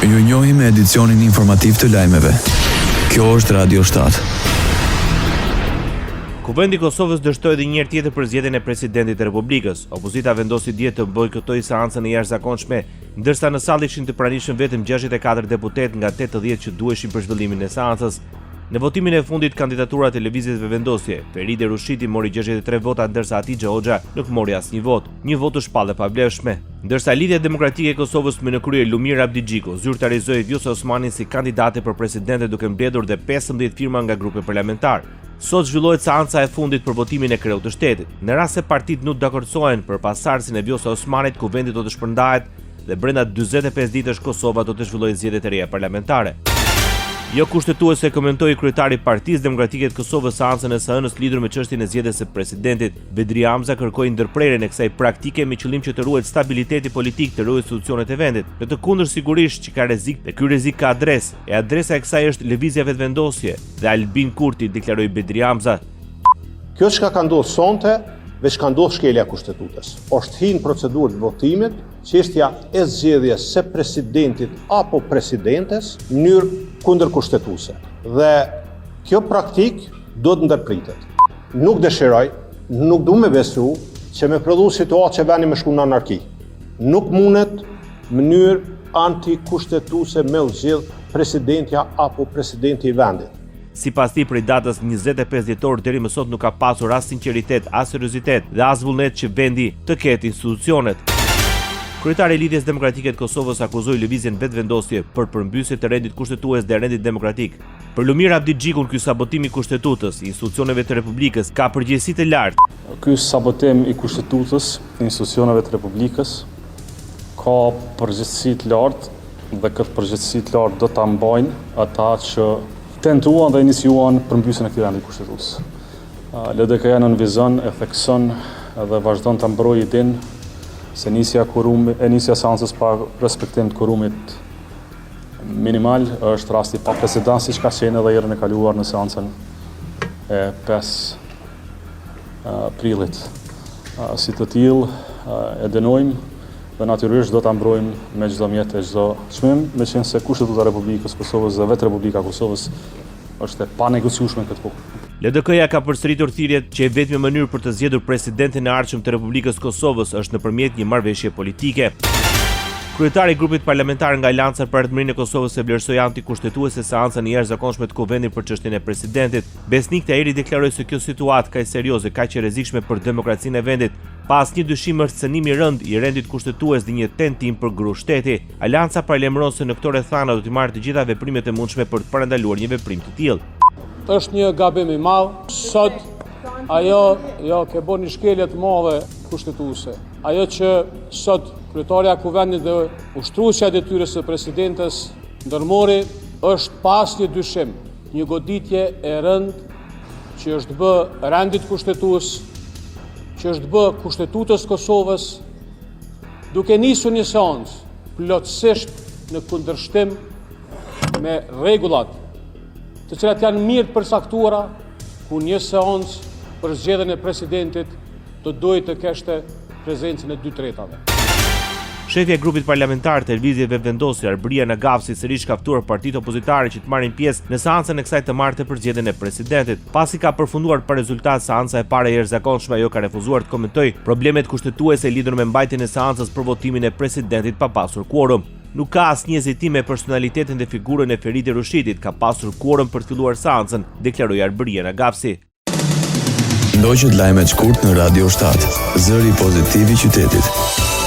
Ju njohim me edicionin informativ të lajmeve. Kjo është Radio 7. Kuvendi i Kosovës dështoi edhe një herë tjetër për zgjedhjen e presidentit të Republikës. Opozita vendosi dje të bojkotojë seancën e jashtëzakonshme, ndërsa në sallë ishin të pranishëm vetëm 64 deputet nga 80 që duheshin për zhvillimin e seancës. Në votimin e fundit, kandidaturat e lëvizjes vendosje, Feride Rushiti mori 63 vota, ndërsa Atixhe Hoxha nuk mori asnjë vot. Një vot u shpallë pa vlefshme. Ndërsa Lidhja Demokratike e Kosovës me në krye Lumir Abdigjiku zyrtarizoi Vjosa Osmanin si kandidate për presidente duke mbledhur dhe 15 firma nga grupe parlamentar. Sot zhvillohet seanca e fundit për votimin e kreut të shtetit. Në rast se partitë nuk dakordohen për pasardhësinë e Vjosa Osmanit, kuvendi do të shpërndahet dhe brenda 45 ditësh Kosova do të zhvillojë zgjedhjet e reja parlamentare. Jo kushtetuese komentoi kryetari i Partisë Demokratike të Kosovës seancën e SAN-s lidhur me çështjen e zgjedhjes së presidentit. Bedri Hamza kërkoi ndërprerjen e kësaj praktike me qëllim që të ruhet stabiliteti politik të institucionet e vendit. Në të kundërt sigurisht që ka rrezik, dhe ky rrezik ka adresë, e adresa e kësaj është lëvizja vetvendosje dhe Albin Kurti, deklaroi Bedri Hamza. Kjo çka ka ndodhur sonte, veç ka ndodhur shkelja e kushtetutës. Është hyrë në procedurë të votimit, çështja e zgjedhjes së presidentit apo presidentes në mënyrë kundërkushtetuese. Dhe kjo praktik do të ndërpritet. Nuk dëshiroj, nuk du me besu që me prodhu situatë që vendi me shku në anarki. Nuk mundet mënyrë antikushtetuese me u zgjedh presidentja apo presidenti i vendit. Sipas tij, prej datës 25 dhjetor deri më sot nuk ka pasur as sinqeritet, as seriozitet dhe as vullnet që vendi të ketë institucionet. Kryetari i Lidhjes Demokratike të Kosovës akuzoi lëvizjen vetvendosje për përmbysje të rendit kushtetues dhe rendit demokratik. Për Lumir Abdigjikun, ky sabotim i kushtetutës, institucioneve të Republikës ka përgjegjësi të lartë. Ky sabotim i kushtetutës, institucioneve të Republikës ka përgjegjësi të lartë dhe këtë përgjegjësi të lartë do ta mbajnë ata që tentuan dhe iniciuan përmbysjen e këtij rendi kushtetues. LDK-ja nënvizon, e thekson dhe vazhdon ta mbrojë idenë se nisja seancës pa respektim të quorumit minimal është rasti pa precedens, siç ka qenë edhe herën e kaluar në seancën e 5 prillit. Si të tillë e dënojmë dhe natyrisht do ta mbrojmë me çdo mjet e çdo çmim, meqense Kushtetuta e Republikës së Kosovës dhe vetë Republika e Kosovës është e panegociueshme këtë kohë. LDK-ja ka përsëritur thirrjet që e vetmi mënyrë për të zgjedhur presidentin e ardhshëm të Republikës së Kosovës është nëpërmjet një marrëveshje politike. Kryetari i grupit parlamentar nga Alianca për Ardhmërinë e Kosovës e vlerësoi antikushtetuese seancën e jashtëzakonshme të kuvendit për çështjen e presidentit. Besnik Tahiri deklaroi se kjo situatë kaq serioze, kaq e rrezikshme për demokracinë e vendit, pa asnjë dyshim është cënimi i rënd i rendit kushtetues dhe një tentim për gru shteti. Alianca paralajmëron se në këto rrethana do të marrë të gjitha veprimet e mundshme për të parandaluar një veprim të tillë. Është një gabim i madh. Sot ajo ke bën një shkelje të madhe kushtetuese. Ajo që sot kryetaria e kuvendit dhe ushtruesja e detyrës së presidentes ndërmori është pas një dyshim, një goditje e rëndë që është bë rendit kushtetues, që është bë Kushtetutës Kosovës, duke nisur një seancë plotësisht në kundërshtim me rregullat, të cilat janë mirë përcaktuara, ku një seancë për zgjedhjen e presidentit do duhet të kishte prezencën e 2/3. Shefi e grupit parlamentar të lëvizjeve vendosje Arbëria Nagafsi sërish ka ftuar partitë opozitare që të marrin pjesë në seancën e kësaj të martë për zgjedhjen e presidentit. Pasi ka përfunduar pa rezultat seanca e parë e jashtëzakonshme, ajo ka refuzuar të komentojë problemet kushtetuese lidhur me mbajtjen e seancës për votimin e presidentit pa pasur quorum. Nuk ka asnjë hezitim me personalitetin dhe figurën e Feride Rushitit, ka pasur quorum për të filluar seancën, deklaroi Arbëria Nagafsi. Ndoqët lajmet shkurt në Radio 7, zëri pozitiv i qytetit.